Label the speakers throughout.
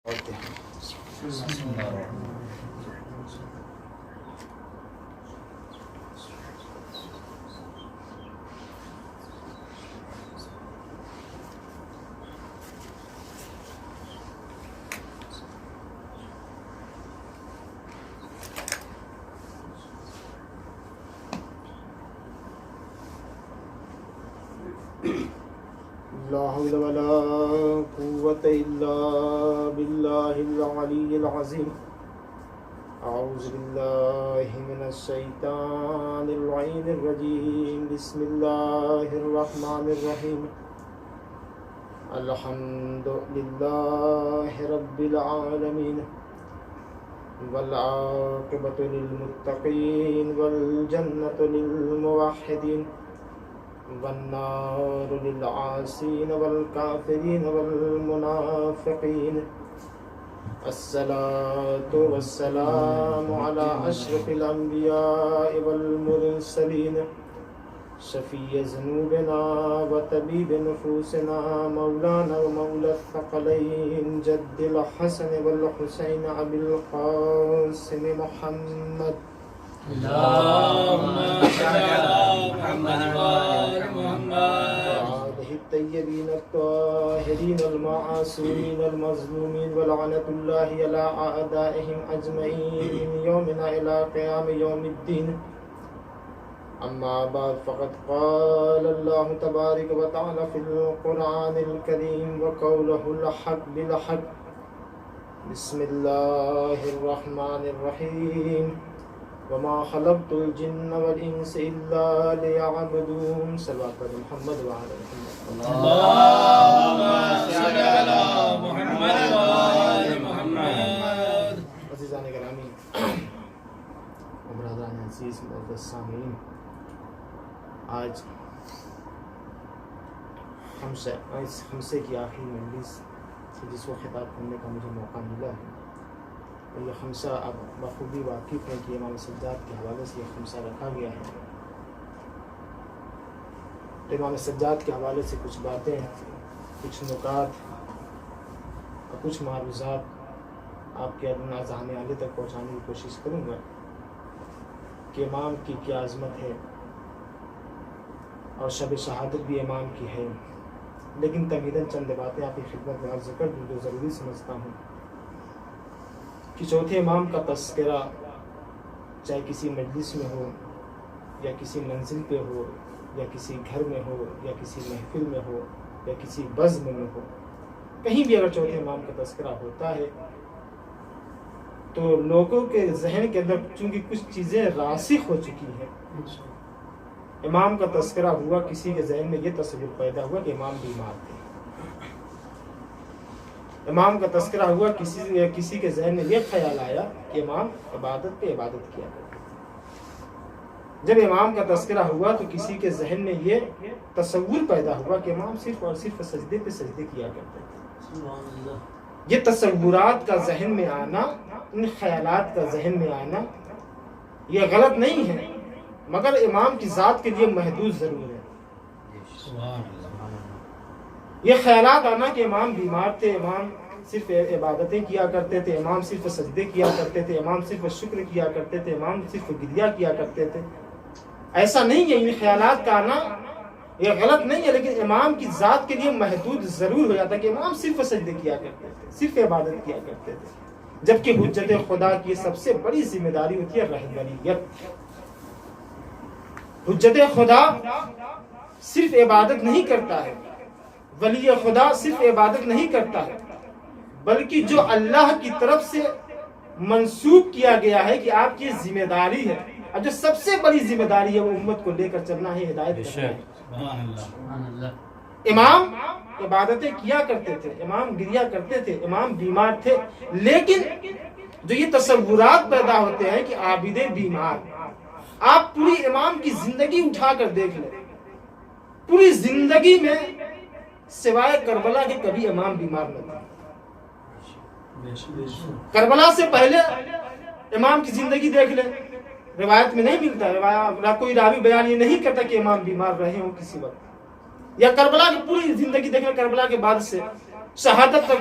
Speaker 1: لا حول ولا قوة إلا بالله العلي العظيم. أعوذ بالله من الشيطان اللعين الرجيم. بسم الله الرحمن الرحيم. الحمد لله رب العالمين والعاقبة للمتقين والجنة للموحدين والنار للعاصين والكافرين والمنافقين. الصلاة والسلام على أشرف الأنبياء والمرسلين شفيع ذنوبنا وطبيب نفوسنا مولانا ومولى الثقلين جد الحسن والحسين أبي القاسم محمد.
Speaker 2: اللهم صل على محمد وآل محمد
Speaker 1: وآله الطيبين الطاهرين المعصومين المظلومين ولعنة الله على أعدائهم أجمعين من يومنا إلى قيام يوم الدين. أما بعد فقد قال الله تبارك وتعالى في القرآن الكريم وقوله الحق بالحق. بسم الله الرحمن الرحيم. وما خلقت الجن والإنس إلا ليعبدون. صلوات محمد وعلى محمد.
Speaker 2: اللهم صل على محمد وآل محمد.
Speaker 1: عزیزان گرامی و برادران عزیز معزز سامعین، آج خمسے کی آخری مجلس جس کو خطاب کرنے کا مجھے موقع ملا ہے، اور یہ خمسہ اب بخوبی واقف ہے کہ امام سجاد کے حوالے سے یہ خمسہ رکھا گیا ہے. تو امام سجاد کے حوالے سے کچھ باتیں، کچھ نکات اور کچھ معروضات آپ کے ذہن عالی تک پہنچانے کی کوشش کروں گا کہ امام کی کیا عظمت ہے، اور شب شہادت بھی امام کی ہے. لیکن تمہیداً چند باتیں آپ کی خدمت میں عرض کر دوں جو ضروری سمجھتا ہوں کہ چوتھے امام کا تذکرہ چاہے کسی مجلس میں ہو یا کسی منزل پہ ہو یا کسی گھر میں ہو یا کسی محفل میں ہو یا کسی بزم میں ہو، کہیں بھی اگر چوتھے امام کا تذکرہ ہوتا ہے تو لوگوں کے ذہن کے اندر چونکہ کچھ چیزیں راسخ ہو چکی ہیں. امام کا تذکرہ ہوا، کسی کے ذہن میں یہ تصور پیدا ہوا کہ امام بیمار تھے. امام کا تذکرہ ہوا، کسی کے ذہن میں یہ خیال آیا کہ امام عبادت پہ عبادت کیا کرتے. جب امام کا تذکرہ ہوا تو کسی کے ذہن میں یہ تصور پیدا ہوا کہ امام صرف اور صرف سجدے پہ سجدے کیا کرتے تھے. یہ تصورات کا ذہن میں آنا، ان خیالات کا ذہن میں آنا، یہ غلط نہیں ہے، مگر امام کی ذات کے لیے محدود ضرور ہے. یہ خیالات آنا کہ امام بیمار تھے، امام صرف عبادتیں کیا کرتے تھے، امام صرف سجدے کیا کرتے تھے، امام صرف شکر کیا کرتے تھے، امام صرف گریہ کیا کرتے تھے، ایسا نہیں ہے. ان خیالات کا آنا یہ غلط نہیں ہے، لیکن امام کی ذات کے لیے محدود ضرور ہو جاتا ہے کہ امام صرف سجدے کیا کرتے تھے، صرف عبادت کیا کرتے تھے. جبکہ حجت خدا کی سب سے بڑی ذمہ داری ہوتی ہے رہبریت. حجت خدا صرف عبادت نہیں کرتا ہے، ولی خدا صرف عبادت نہیں کرتا ہے، بلکہ جو اللہ کی طرف سے منسوب کیا گیا ہے کہ آپ کی ذمہ داری ہے، اور جو سب سے بڑی ذمہ داری ہے وہ امت کو لے کر چلنا ہے، ہدایت کرنا ہے. امام عبادتیں کیا کرتے تھے، امام گریہ کرتے تھے، امام بیمار تھے، لیکن جو یہ تصورات پیدا ہوتے ہیں کہ عابد بیمار، آپ پوری امام کی زندگی اٹھا کر دیکھ لیں، پوری زندگی میں سوائے کربلا کے کبھی امام بیمار نہ تھا. کربلا سے پہلے امام کی زندگی دیکھ لیں، روایت میں نہیں ملتا، کوئی راوی بیان یہ نہیں کرتا کہ امام بیمار رہے ہوں کسی وقت. یا کربلا کی پوری زندگی دیکھ لیں، کربلا کے بعد سے شہادت تک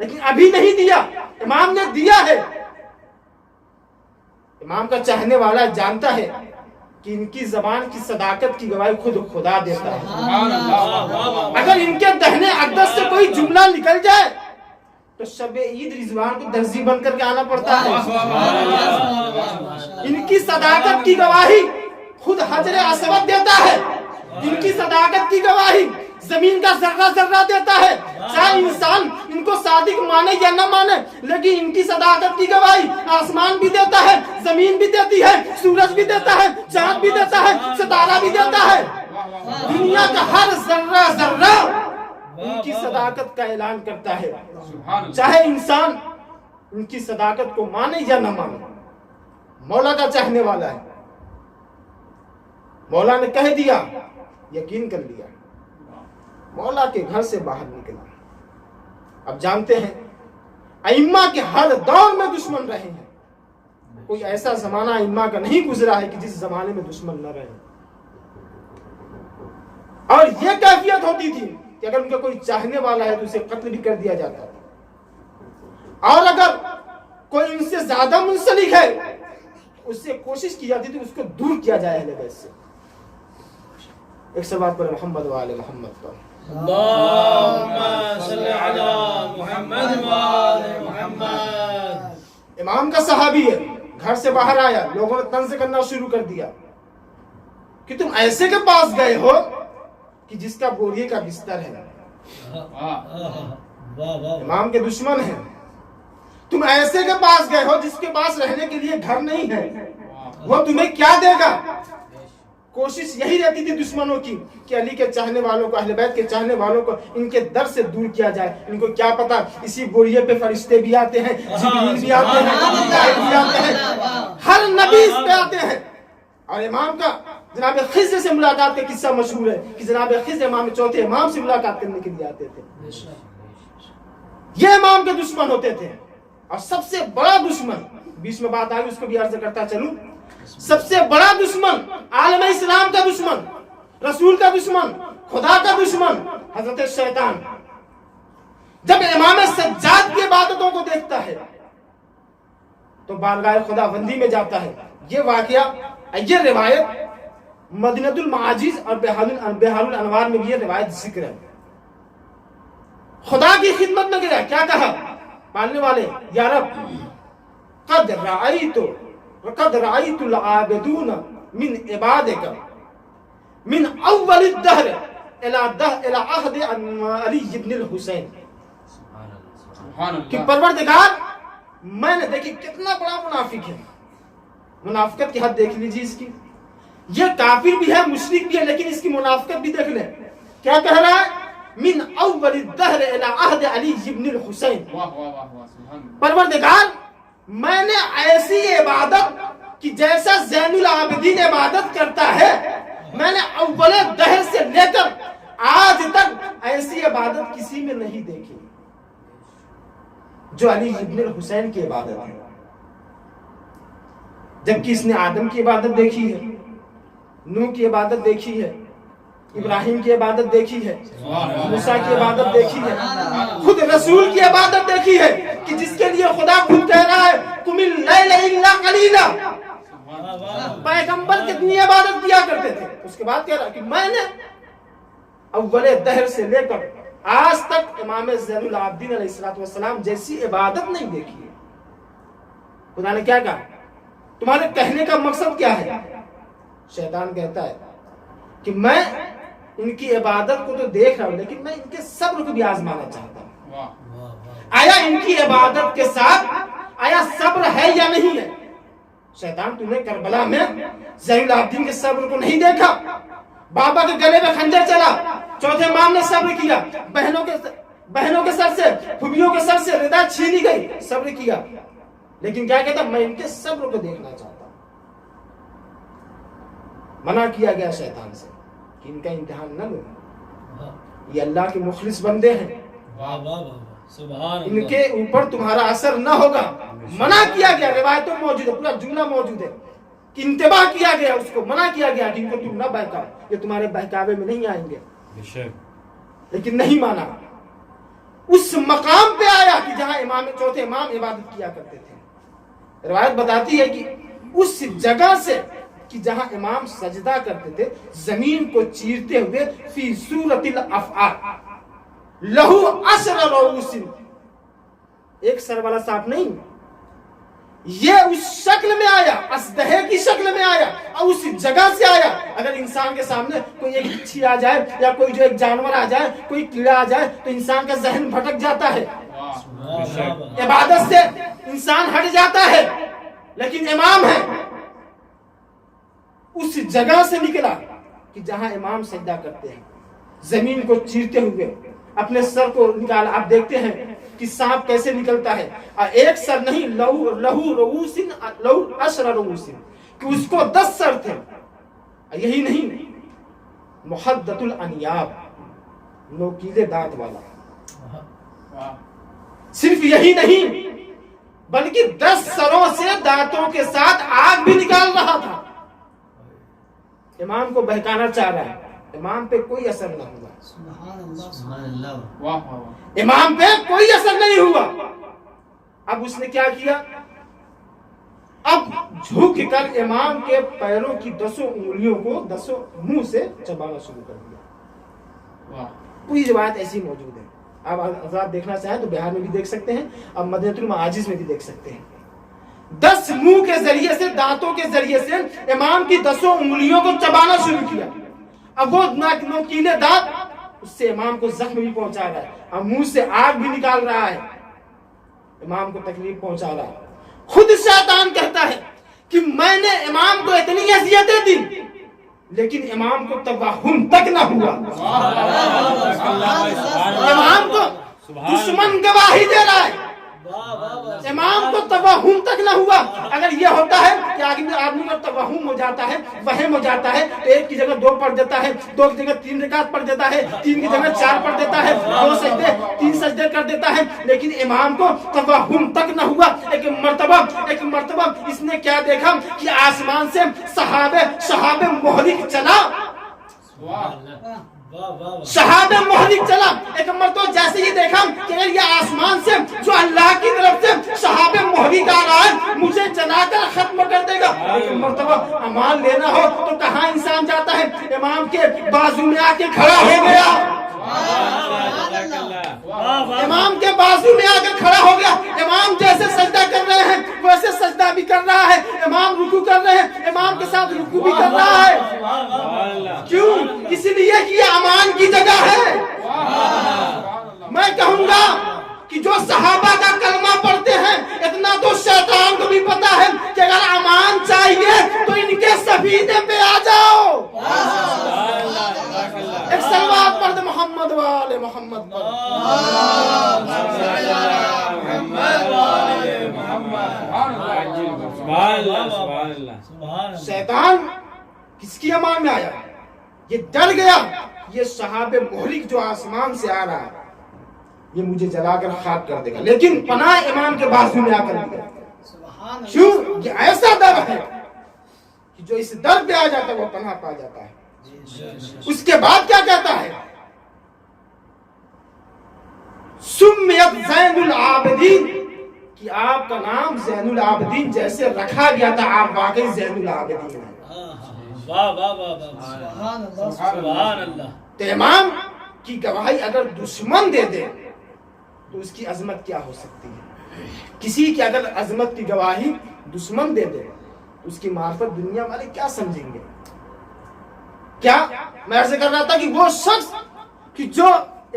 Speaker 1: لیکن ابھی نہیں دیا، امام نے دیا ہے۔ امام کا چاہنے والا جانتا ہے کہ ان کی زبان کی صداقت کی گواہی خود خدا دیتا ہے۔ اگر ان کے دہنے اقدس سے کوئی جملہ نکل جائے تو شب عید رضوان کو درزی بن کر کے آنا پڑتا ہے۔ ان کی صداقت کی گواہی خود حجر اسود دیتا ہے، ان کی صداقت کی گواہی زمین کا ذرہ ذرہ دیتا ہے، چاہے انسان ان کو صادق مانے یا نہ مانے، لیکن ان کی صداقت کی گواہی آسمان بھی دیتا ہے، زمین بھی دیتی ہے، سورج بھی دیتا ہے، چاند بھی دیتا ہے، ستارہ بھی دیتا ہے، دنیا کا ہر ذرہ ذرہ ان کی صداقت کا اعلان کرتا ہے، چاہے انسان ان کی صداقت کو مانے یا نہ مانے۔ مولا کا چاہنے والا ہے، مولا نے کہہ دیا، یقین کر لیا، مولا کے گھر سے باہر نکلا۔ اب جانتے ہیں ائمہ کے ہر دور میں دشمن رہے ہیں، کوئی ایسا زمانہ ائمہ کا نہیں گزرا ہے کہ جس زمانے میں دشمن نہ رہے، اور یہ کیفیت ہوتی تھی کہ اگر ان کا کوئی چاہنے والا ہے تو اسے قتل بھی کر دیا جاتا تھا، اور اگر کوئی ان سے زیادہ منسلک ہے اس سے کوشش کی جاتی تھی اس کو دور کیا جائے اہل بیت سے۔ ایک صلوات پر محمد و آل محمد پر۔
Speaker 2: اللہم صلی علی محمد و آل محمد۔
Speaker 1: امام کا صحابی ہے، گھر سے باہر آیا، لوگوں نے طنز کرنا شروع کر دیا کہ تم ایسے کے پاس گئے ہو کہ جس کا بوریے کا بستر ہے۔ امام کے دشمن ہیں، تم ایسے کے پاس گئے ہو جس کے پاس رہنے کے لیے گھر نہیں ہے، وہ تمہیں کیا دے گا؟ کوشش یہی رہتی تھی دشمنوں کی کہ علی کے چاہنے والوں کو، اہل بیت کے چاہنے والوں کو ان کے در سے دور کیا جائے۔ ان کو کیا پتا اسی بوریے پہ فرشتے بھی آتے ہیں، جبریل بھی آتے ہیں، ملائکہ بھی آتے ہیں، ہر نبی اس پہ آتے ہیں۔ اور امام کا جناب خضر سے ملاقات کا قصہ مشہور ہے کہ جناب خضر امام چوتھے امام سے ملاقات کرنے کے لیے آتے تھے۔ یہ امام کے دشمن ہوتے تھے، اور سب سے بڑا دشمن، بیچ میں بات آئی اس کو بھی عرض کرتا چلوں، سب سے بڑا دشمن، عالم اسلام کا دشمن، رسول کا دشمن، خدا کا دشمن حضرت شیطان، جب امام سجاد کی عبادتوں کو دیکھتا ہے تو بارگاہ خدا بندی میں جاتا ہے۔ یہ واقعہ، یہ روایت مدینۃ المعاجز اور بحار الانوار میں بھی یہ روایت ذکر ہے۔ خدا کی خدمت میں گیا، کیا کہا ماننے والے؟ یا رب قد رأیت العابدون من عبادک من اول الدہر الى عہد علی بن الحسین، کہ پروردگار میں نے، دیکھی کتنا بڑا منافق ہے، منافقت کی حد دیکھ لیجیے اس کی، یہ کافر بھی ہے، مشرک بھی ہے، لیکن اس کی منافقت بھی دیکھ لیں، کیا کہہ رہا ہے؟ من اول الدہر الى عہد علی بن الحسین، پروردگار میں نے ایسی عبادت کہ جیسا زین العابدین عبادت کرتا ہے، میں نے اول دہر سے لے کر آج تک ایسی عبادت کسی میں نہیں دیکھی جو علی ابن الحسین کی عبادت ہے۔ جبکہ اس نے آدم کی عبادت دیکھی ہے، نوح کی عبادت دیکھی ہے، ابراہیم کی عبادت دیکھی ہے، موسیٰ کی عبادت دیکھی ہے، خود رسول کی عبادت دیکھی ہے کہ جس کے لیے خدا خود کہہ رہا ہے قم اللیل الا قلیلا۔ پیغمبر کتنی عبادت کیا کرتے تھے، اس کے بعد کہہ رہا کہ میں نے اول دہر سے لے کر آج تک امام زین العابدین علیہ السلام جیسی عبادت نہیں دیکھی ہے۔ خدا نے کیا کہا؟ تمہارے کہنے کا مقصد کیا ہے؟ شیطان کہتا ہے کہ میں ان کی عبادت کو تو دیکھ رہا ہوں، لیکن میں ان کے صبر کو بھی آزمانا چاہتا ہوں، آیا ان کی عبادت کے ساتھ آیا صبر ہے یا نہیں ہے۔ شیطان، تم نے کربلا میں زین العابدین کے صبر کو نہیں دیکھا، بابا کے گلے میں خنجر چلا، چوتھے امام نے صبر کیا، بہنوں کے سر سے، پھوپھیوں کے سر سے ردا چھینی گئی، صبر کیا، لیکن کیا کہتا؟ میں ان کے صبر کو دیکھنا چاہتا ہوں۔ منع کیا گیا شیطان سے کہ ان کا امتحان نہ لو، یہ اللہ کے مخلص بندے ہیں، ان کے اوپر تمہارا اثر نہ ہوگا۔ منع کیا گیا، روایتوں موجود ہے، پورا جملہ موجود ہے کہ انتباہ کیا گیا، اس کو منع کیا گیا کہ ان کو تم نہ بہکاؤ، یہ تمہارے بہکاوے میں نہیں آئیں گے، لیکن نہیں مانا۔ اس مقام پہ آیا کہ جہاں چوتھے امام عبادت کیا کرتے تھے. روایت بتاتی ہے کہ اس جگہ سے کہ جہاں امام سجدہ کرتے تھے زمین کو چیرتے ہوئے فی صورت الافعال لہو عشر رؤوس، ایک سر والا سانپ نہیں، یہ اس شکل میں آیا، اسدہے کی شکل میں آیا اور اس جگہ سے آیا. اگر انسان کے سامنے کوئی ایک بچھی آ جائے یا کوئی جو ایک جانور آ جائے، کوئی کیڑا آ جائے تو انسان کا ذہن بھٹک جاتا ہے، عبادت سے انسان ہٹ جاتا ہے. لیکن امام ہے اس جگہ سے نکلا کہ جہاں امام سجدہ کرتے ہیں، زمین کو چیرتے ہوئے اپنے سر کو نکالا. آپ دیکھتے ہیں کہ سانپ کیسے نکلتا ہے، ایک سر نہیں، لہو رؤوس لہو عشر رؤوس، کہ اس کو 10 سر تھے. یہی نہیں، محدث الانیاب، نوکیلے دانت والا. صرف یہی نہیں بلکہ 10 سروں سے دانتوں کے ساتھ آگ بھی نکال رہا تھا. امام کو بہکانا چاہ رہا ہے، امام پہ کوئی اثر نہ ہوا. امام پہ کوئی اثر نہیں ہوا. اب اس نے کیا کیا؟ اب جھک کر امام کے پیروں کی 10 انگلیوں کو 10 منہ سے چبانا شروع کر دیا. پوری روایت ایسی موجود ہے. آپ حضرات دیکھنا چاہیں تو بہار میں بھی دیکھ سکتے ہیں، اب مدینۃ المعاجز میں بھی دیکھ سکتے ہیں. 10 منہ کے ذریعے سے، دانتوں کے ذریعے سے امام کی 10 انگلیوں کو چبانا شروع کیا. اب وہ نوکیلے دانت اس سے امام کو زخم بھی پہنچا رہا ہے اور منہ سے آگ بھی نکال رہا ہے، امام کو تکلیف پہنچا رہا ہے. خود شیطان کہتا ہے کہ میں نے امام کو اتنی اذیتیں دی لیکن امام کو توہم تک نہ ہوا. امام کو دشمن گواہی دے رہا ہے، امام کو توہم تک نہ ہوا. اگر یہ ہوتا ہے کہ آدمی کو توہم ہو جاتا ہے، وہم ہو جاتا ہے تو ایک کی جگہ 2 پڑھ دیتا ہے، 2 کی جگہ 3 رکعت پڑھ دیتا ہے، 3 کی جگہ 4 پڑھ دیتا ہے، 2 سجدے 3 سجدے کر دیتا ہے. لیکن امام کو توہم تک نہ ہوا. ایک مرتبہ اس نے کیا دیکھا کہ آسمان سے شہاب مہلک چلا. شہاب مہلک چلا. ایک مرتبہ جیسے ہی دیکھا کہ یہ آسمان سے جو اللہ کی طرف سے شہاب مہلک آ رہا ہے مجھے جلا کر ختم کر دے گا. ایک مرتبہ امان لینا ہو تو کہاں انسان جاتا ہے؟ امام کے بازو میں آ کے کھڑا ہو گیا. امام کے بازو میں آ کر کھڑا ہو گیا. امام جیسے سجدہ کر رہے ہیں ویسے سجدہ بھی کر رہا ہے. امام رکوع کر رہے ہیں، امام کے ساتھ رکوع بھی کر رہا ہے. کیوں؟ اس لیے کہ یہ امان کی جگہ ہے. میں کہوں گا کہ جو صحابہ کا کلمہ پڑھتے ہیں اتنا تو شیطان کو بھی پتا ہے کہ اگر امان چاہیے تو ان کے سفینے پہ آ جاؤ. ایک صلوات پڑھ دے محمد والے محمد پر. شیطان کس کی امان میں آیا؟ یہ ڈر گیا یہ شہاب مہلک جو آسمان سے آ رہا ہے یہ مجھے جلا کر خاک کر دے گا، لیکن پناہ امام کے بازو میں آ کر دیا. کیوں؟ یہ ایسا ڈر ہے کہ جو اس ڈر پہ آ جاتا ہے وہ پناہ پا جاتا ہے. اس کے بعد کیا کہتا ہے؟ سمیت زین العابدین، کہ آپ کا نام زین العابدین جیسے رکھا گیا تھا، آپ واقعی زین العابدین ہیں.
Speaker 2: سبحان اللہ.
Speaker 1: تو امام کی گواہی اگر دشمن دے دے تو اس کی عظمت کیا ہو سکتی ہے؟ کسی کی اگر عظمت کی گواہی دشمن دے دے تو اس کی معرفت دنیا والے کیا سمجھیں گے؟ کیا میں عرض کر رہا تھا کہ وہ شخص کہ جو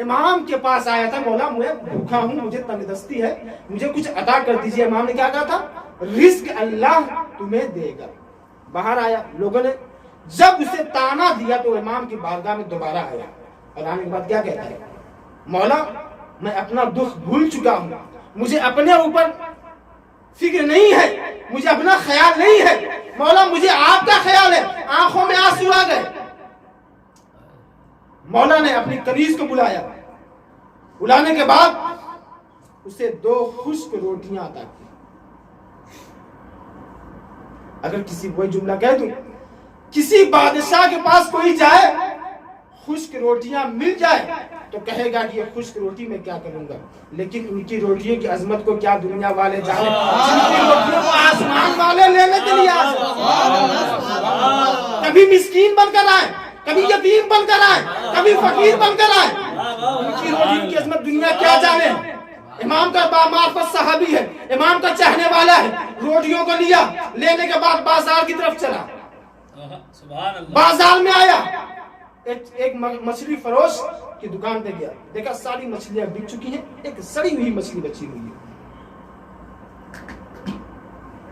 Speaker 1: امام کے پاس آیا تھا، مولا میں بھوکا ہوں، مجھے تنگ دستی ہے، مجھے کچھ عطا کر دیجیے. امام نے کیا کہا تھا؟ رزق اللہ تمہیں دے گا. باہر آیا، لوگوں نے جب اسے تانا دیا تو امام کی بارگاہ میں دوبارہ آیا اور آنے کے بعد کیا کہتا ہے؟ مولا میں اپنا دکھ بھول چکا ہوں، مجھے اپنے اوپر فکر نہیں ہے، مجھے اپنا خیال نہیں ہے، مولا مجھے آپ کا خیال ہے. آنکھوں میں آنسو آ گئے. مولا نے اپنی کنیز کو بلایا، بلانے کے بعد اسے 2 خشک روٹیاں عطا کی. اگر کسی کوئی جملہ کہہ دوں، کسی بادشاہ کے پاس کوئی جائے خشک روٹیاں مل جائے تو کہے گا کہ یہ خشک روٹی میں کیا کروں گا، لیکن ان کی روٹیوں کی عظمت کو کیا دنیا والے جانے، ان کی روٹیوں کو آسمان والے لینے کے لیے کبھی مسکین بن کر آئے، کبھی یتیم بن کر آئے، کبھی فقیر بن کر آئے، ان کی روٹیوں کی عظمت دنیا کیا جانے۔ امام کا بامعرفت صحابی ہے، امام کا چاہنے والا ہے، روٹیوں کو لیا، لینے کے بعد بازار کی طرف چلا، بازار میں آیا، ایک مچھلی فروش کی دکان پہ گیا، دیکھا ساری مچھلیاں بک چکی ہیں، ایک سڑی ہوئی مچھلی بچی ہوئی ہے۔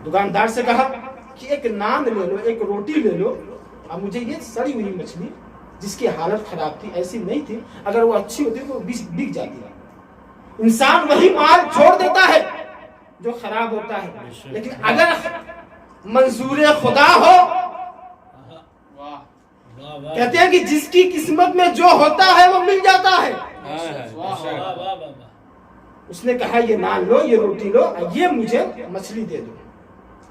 Speaker 1: دکاندار سے کہا کہ ایک نان لے لو، ایک روٹی لے لو، اب مجھے یہ سڑی ہوئی مچھلی جس کی حالت خراب تھی، ایسی نہیں تھی، اگر وہ اچھی ہوتی تو بک جاتی ہے۔ انسان وہی مال چھوڑ دیتا ہے جو خراب ہوتا ہے، لیکن اگر منظور خدا ہو، کہتے ہیں کہ جس کی قسمت میں جو ہوتا ہے وہ مل جاتا ہے۔ اس نے کہا یہ نان لو، یہ روٹی لو، یہ مجھے مچھلی دے دو۔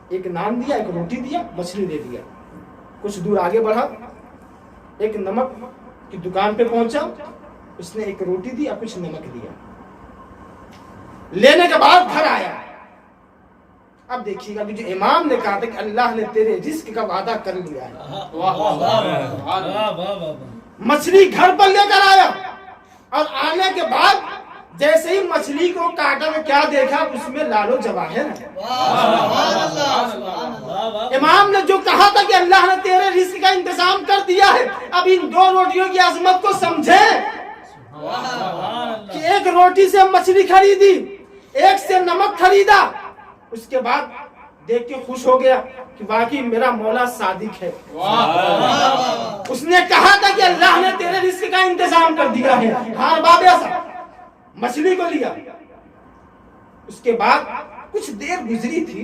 Speaker 1: ایک نان دیا، ایک روٹی دیا، مچھلی دے دیا۔ کچھ دور آگے بڑھا، ایک نمک کی دکان پہ پہنچا، اس نے ایک روٹی دی اور کچھ نمک دیا، لینے کے بعد گھر آیا۔ اب دیکھیے گا کہ جو امام نے کہا تھا کہ اللہ نے تیرے رزق کا وعدہ کر لیا ہے، مچھلی گھر پر لے کر آیا، اور آنے کے بعد جیسے ہی مچھلی کو کاٹا تو کیا دیکھا، اس میں لال و جواہر ہے۔ امام نے جو کہا تھا کہ اللہ نے تیرے رزق کا انتظام کر دیا ہے، اب ان دو روٹیوں کی عظمت کو سمجھے کہ ایک روٹی سے مچھلی خریدی، ایک سے نمک خریدا، اس کے بعد دیکھ کے خوش ہو گیا کہ واقعی میرا مولا صادق ہے۔ اس نے کہا تھا کہ اللہ نے تیرے رزق کا انتظام کر دیا ہے، ہاں باب ایسا مچھلی کو لیا۔ اس کے بعد کچھ دیر گزری تھی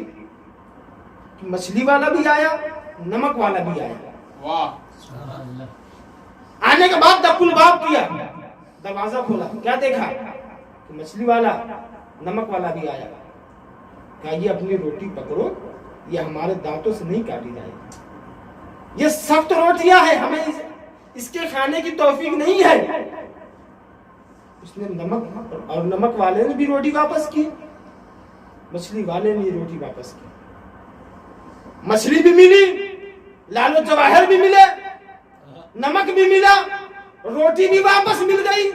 Speaker 1: کہ مچھلی والا بھی آیا، نمک والا بھی آیا۔ آنے کے بعد دق الباب کیا، دروازہ کھولا، کیا دیکھا کہ مچھلی والا نمک والا بھی آیا۔ کہا یہ اپنی روٹی پکڑو، یہ ہمارے دانتوں سے نہیں کاٹی جائے، یہ سخت روٹیاں ہیں، ہمیں اس کے کھانے کی توفیق نہیں ہے۔ اس نے نمک والے نے بھی روٹی واپس کی، مچھلی والے نے روٹی واپس کی۔ مچھلی بھی ملی، لال و جواہر بھی ملے، نمک بھی ملا، روٹی بھی واپس مل گئی۔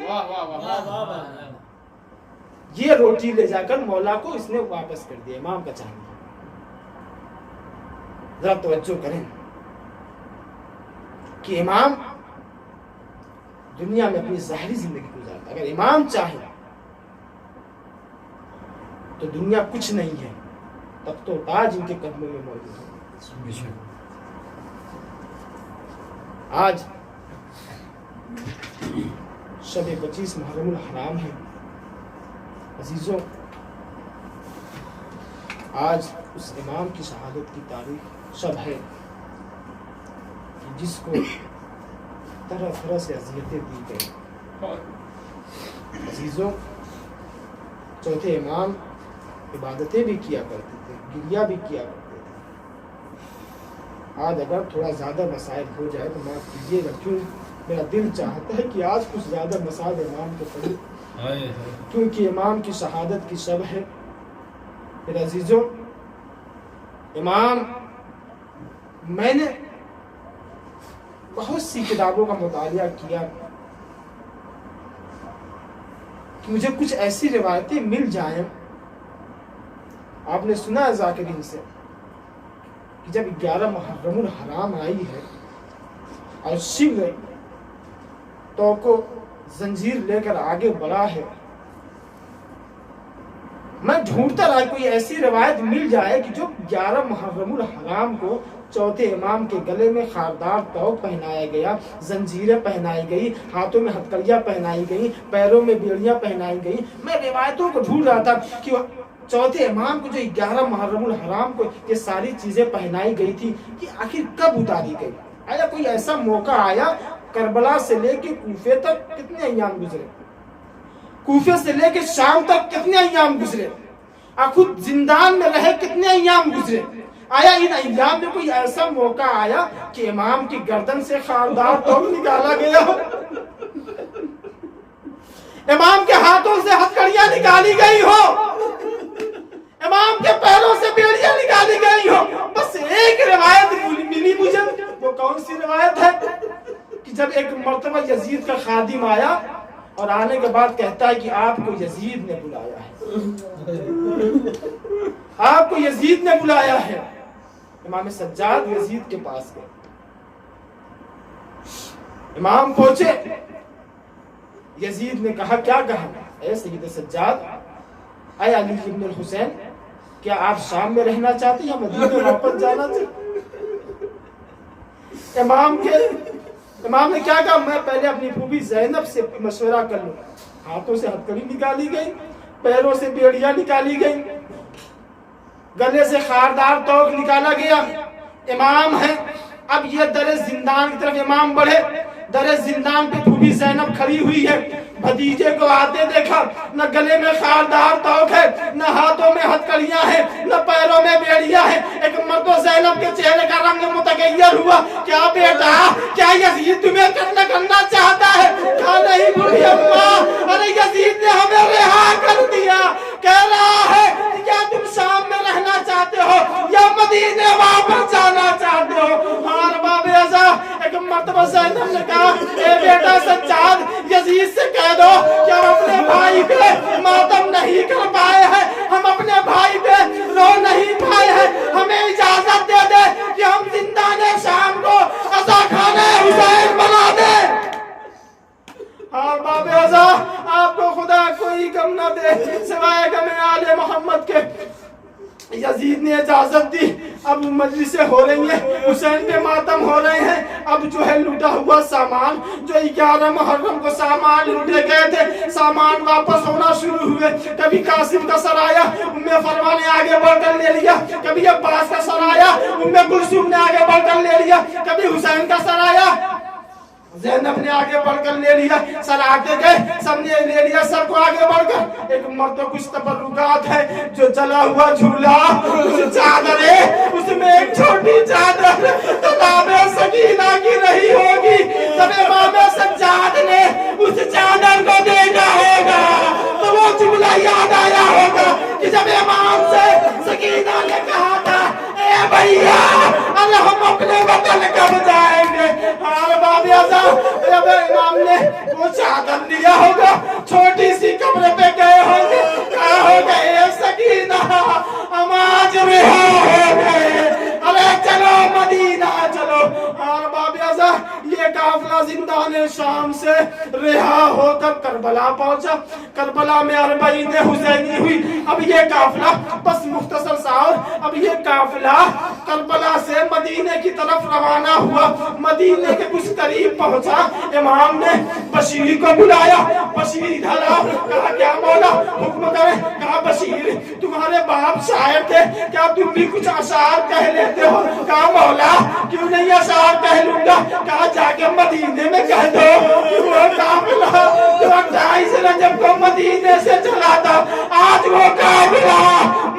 Speaker 1: یہ روٹی لے جا کر مولا کو اس نے واپس کر دیا۔ امام کا چاہنا، ذرا توجہ کریں کہ امام دنیا میں اپنی ظاہری زندگی گزارتا، اگر امام چاہے تو دنیا کچھ نہیں ہے، تخت و تاج ان کے قدموں میں موجود ہے۔ آج شب 25 محرم الحرام ہے عزیزوں، آج اس امام کی شہادت کی تاریخ شب ہے جس کو طرح طرح سے اذیتیں دی گئی۔ عزیزوں، چوتھے امام عبادتیں بھی کیا کرتے تھے، گریا بھی کیا کرتے تھے۔ آج اگر تھوڑا زیادہ مسائل ہو جائے تو معاف کیجیے گا، کیوں میرا دل چاہتا ہے کہ آج کچھ زیادہ مسائل امام کو پڑھیں، کیونکہ امام کی شہادت کی شب ہے۔ میرے عزیزوں، امام، میں نے بہت سی کتابوں کا مطالعہ کیا کہ مجھے کچھ ایسی روایتیں مل جائیں۔ آپ نے سنا ہے ذاکرین سے کہ جب 11 محرم الحرام آئی ہے اور شیو تو کو زنجیر لے کر آگے بڑھا ہے، میں ڈھونڈتا رہا کوئی ایسی روایت مل جائے کہ جو 11 محرم الحرام کو چوتھے امام کے گلے میں خاردار توق پہنایا گیا، زنجیریں پہنائی گئی، ہاتھوں میں ہتکڑیاں پہنائی گئی، پیروں میں بیڑیاں پہنائی گئی۔ میں روایتوں کو ڈھونڈ رہا تھا کہ چوتھے امام کو جو 11 محرم الحرام کو یہ ساری چیزیں پہنائی گئی تھی کہ آخر کب اتاری گئی؟ آیا کوئی ایسا موقع آیا؟ کربلا سے لے کے کوفے تک کتنے ایام گزرے، کوفے سے لے کے شام تک کتنے ایام گزرے، خود زندان میں رہے کتنے ایام گزرے؟ آیا ان ایام میں کوئی ایسا موقع آیا کہ امام کی گردن سے خاردار توق نکالا گیا؟ امام کے ہاتھوں سے ہتھکڑیاں نکالی گئی ہو، امام کے پیروں سے بیڑیاں نکالی گئی ہو، بس ایک روایت ملی مجھے۔ وہ کون سی روایت ہے کہ جب ایک مرتبہ یزید کا خادم آیا اور آنے کے بعد کہتا ہے کہ آپ کو یزید نے بلایا ہے، آپ کو یزید نے بلایا ہے۔ امام سجاد یزید کے پاس گئے، امام پہنچے، یزید نے کہا، کیا کہا؟ اے سید سجاد، اے علی ابن الحسین، کیا آپ شام میں رہنا چاہتے ہیں یا مدینے واپس جانا چاہتے؟ امام نے کیا کہا؟ میں پہلے اپنی پھوپھی زینب سے مشورہ کر لوں۔ ہاتھوں سے ہتھکڑی نکالی گئی، پیروں سے بیڑیاں نکالی گئی، گلے سے خاردار توق نکالا گیا۔ امام ہے، اب یہ در زندان کی طرف امام بڑھے، در زندان پہ پھوپھی زینب کھڑی ہوئی ہے، بھتیجے کو آتے دیکھا، نہ گلے میں خاردار توق ہے، نہ ہاتھوں میں ہتھکڑیاں ہیں، نہ پیروں میں بیڑیاں ہیں۔ ایک مرد زینب کے چہرے کا رنگ متغیر ہوا، کیا بیٹا، کیا یزید تمہیں قتل کرنا چاہتا ہے؟ کہا نہیں بوڑھی اماں، ارے یزید نے ہمیں رہا کر دیا، کہہ رہا ہے کیا تم شام میں رہنا چاہتے ہو یا مدینے واپس جانا چاہتے ہو؟ ہاں باب ازا، ایک مرتبہ زینب نے کہا، اے بیٹا سجاد، یزید سے کہہ دو کہ ہم اپنے بھائی پہ ماتم نہیں کر پائے ہیں، ہم اپنے بھائی پہ رو نہیں پائے ہیں، ہمیں اجازت دے دے کہ ہم زندان شام کو عزا خانہ حسین بنا دیں۔ ہاں باب ازا، آپ کو خدا کوئی غم نہ دے سوائے غم آل محمد کے۔ یزید نے اجازت دی، اب مجلسیں ہو رہی ہیں، حسین پہ ماتم ہو رہے ہیں، اب جو ہے لوٹا ہوا سامان، جو 11 محرم کو سامان لوٹے گئے تھے، سامان واپس ہونا شروع ہوئے۔ کبھی قاسم کا سر آیا، ام فروا نے آگے بڑھ کر لے لیا، کبھی عباس کا سر آیا، ام کلثوم نے آگے بڑھ کر لے لیا، کبھی حسین کا سر آیا، زینب نے آگے بڑھ کر لے لیا، سر آگے گئے، سب نے لے لیا سر کو آگے بڑھ کر۔ ایک مرد کچھ تبرکات ہے، جو جلا ہوا جھولا، اس چادر ہے، اس میں ایک چھوٹی چادر تلاب سکینہ کی رہی ہوگی، جب امام سجاد نے اس چادر کو دیکھا ہوگا تو وہ جملہ یاد آیا ہوگا کہ جب امام سے سکینہ نے کہا تھا، اے بھیا ہم اپنے وطن کب جائیں گے؟ ہاں باب ازا، جب امام نے وہ چادر لیا ہوگا، چھوٹی سی کمرے پہ گئے ہوں گے، کہا ہوگا اے سکینہ ہم آج رہا ہو گئے، ارے چلو مدینہ چلو۔ ہاں باب ازا، یہ قافلہ زندان شام سے رہا ہو کر کربلا پہنچا، کربلا میں 40 حسینی ہوئی۔ اب یہ قافلہ بس مختصر سا، اب یہ قافلہ کربلا سے مدینے کی طرف روانہ ہوا، مدینے کے کچھ قریب پہنچا، امام نے بشیر کو بلایا، بشیر ادھر آؤ، کہا کیا مولا حکم کرے؟ کہا بشیر تمہارے باپ شاعر تھے، کیا تم بھی کچھ اشعار کہہ لیتے ہو؟ کہا مولا کیوں نہیں اشعار کہہ لوں گا؟ کہا جا کے مدینے میں کہہ دو کہ وہ قافلہ جو 28 رجب کو مدینے سے چلا تھا، آج وہ قافلہ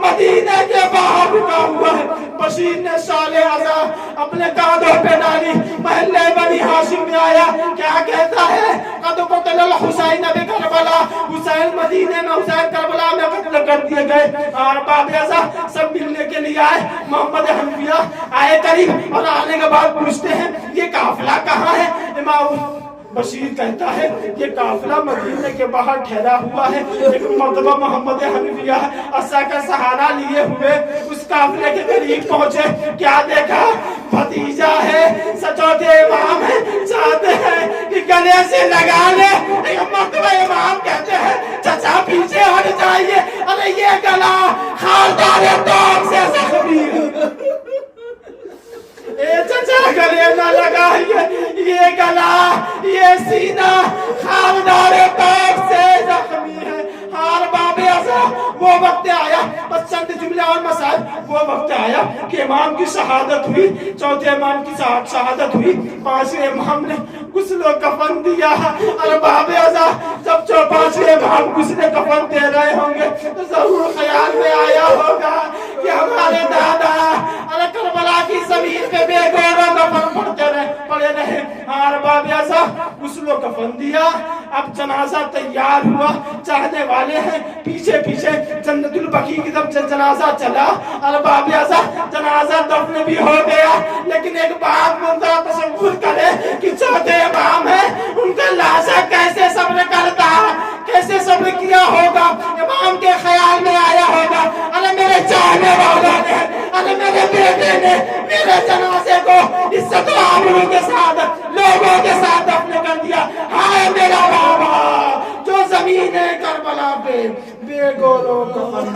Speaker 1: مدینے کے باہر رکا ہوا ہے۔ بشیر نے شال عزا اپنے کاندھوں پہ ڈالی، محلے بنی ہاشم میں آیا، کیا کہتا ہے؟ قد قتل الحسین بکربلا، حسین مدینے میں، حسین کربلا میں قتل کر دیے گئے۔ اور باب ازا سب ملنے کے لیے آئے، محمد حنفیہ آئے قریب، اور آنے کے بعد پوچھتے ہیں یہ قافلہ کہاں ہے؟ امام بشیر کہتا ہے یہ قافلہ مدینے کے باہر ٹھہرا ہوا ہے۔ ایک مرتبہ محمد حنفیہ عصا کا سہارا لیے ہوئے اس قافلے کے قریب پہنچے، کیا دیکھا؟ بھتیجا ہے، سچوتھے امام ہے، چاہتے ہیں کہ گلے سے لگا لے۔ ایک مرتبہ امام کہتے ہیں چچا پیچھے ہٹ جائیے، ارے یہ گلا خاردار توپ سے زخمی ہے، اے چچا گلے نہ لگائیے، یہ گلا یہ سینہ خاردار توپ سے زخمی ہے۔ ہار باب ازا وہ وقت آیا، بس چند جملے اور مسائل، وہ وقت آیا کہ امام کی شہادت ہوئی، چوتھے امام کی شہادت ہوئی، پانچویں امام نے غسل و کفن دیا۔ اور باب ازا جب پانچویں امام غسل کفن دے رہے ہوں گے تو ضرور خیال میں آیا ہوگا کہ ہمارے دادا ارے کربلا کی زمین پہ بے گوروں کفن پڑے رہے۔ اور باب ازا غسل و کفن دیا، اب جنازہ تیار ہوا، چاہنے والے ہیں پیچھے پیچھے جنت البقیع کی طرف جنازہ چلا، ارباب اعزاز جنازہ دفن بھی ہو گیا، لیکن ایک بات منظر تصور کرے کہ چوتھے امام ہیں، ان کا لاشا کیسے صبر کرتا، کیسے صبر کیا ہوگا؟ امام کے خیال میں آیا ہوگا ارے میرے چاہنے والوں نے، ارے میرے بیٹے نے میرے جنازے کو عزت و آبرو کے ساتھ لوگوں کے ساتھ دفن کر دیا، ہائے میرا بابا جو زمین کربلا پہ بے گولو کفن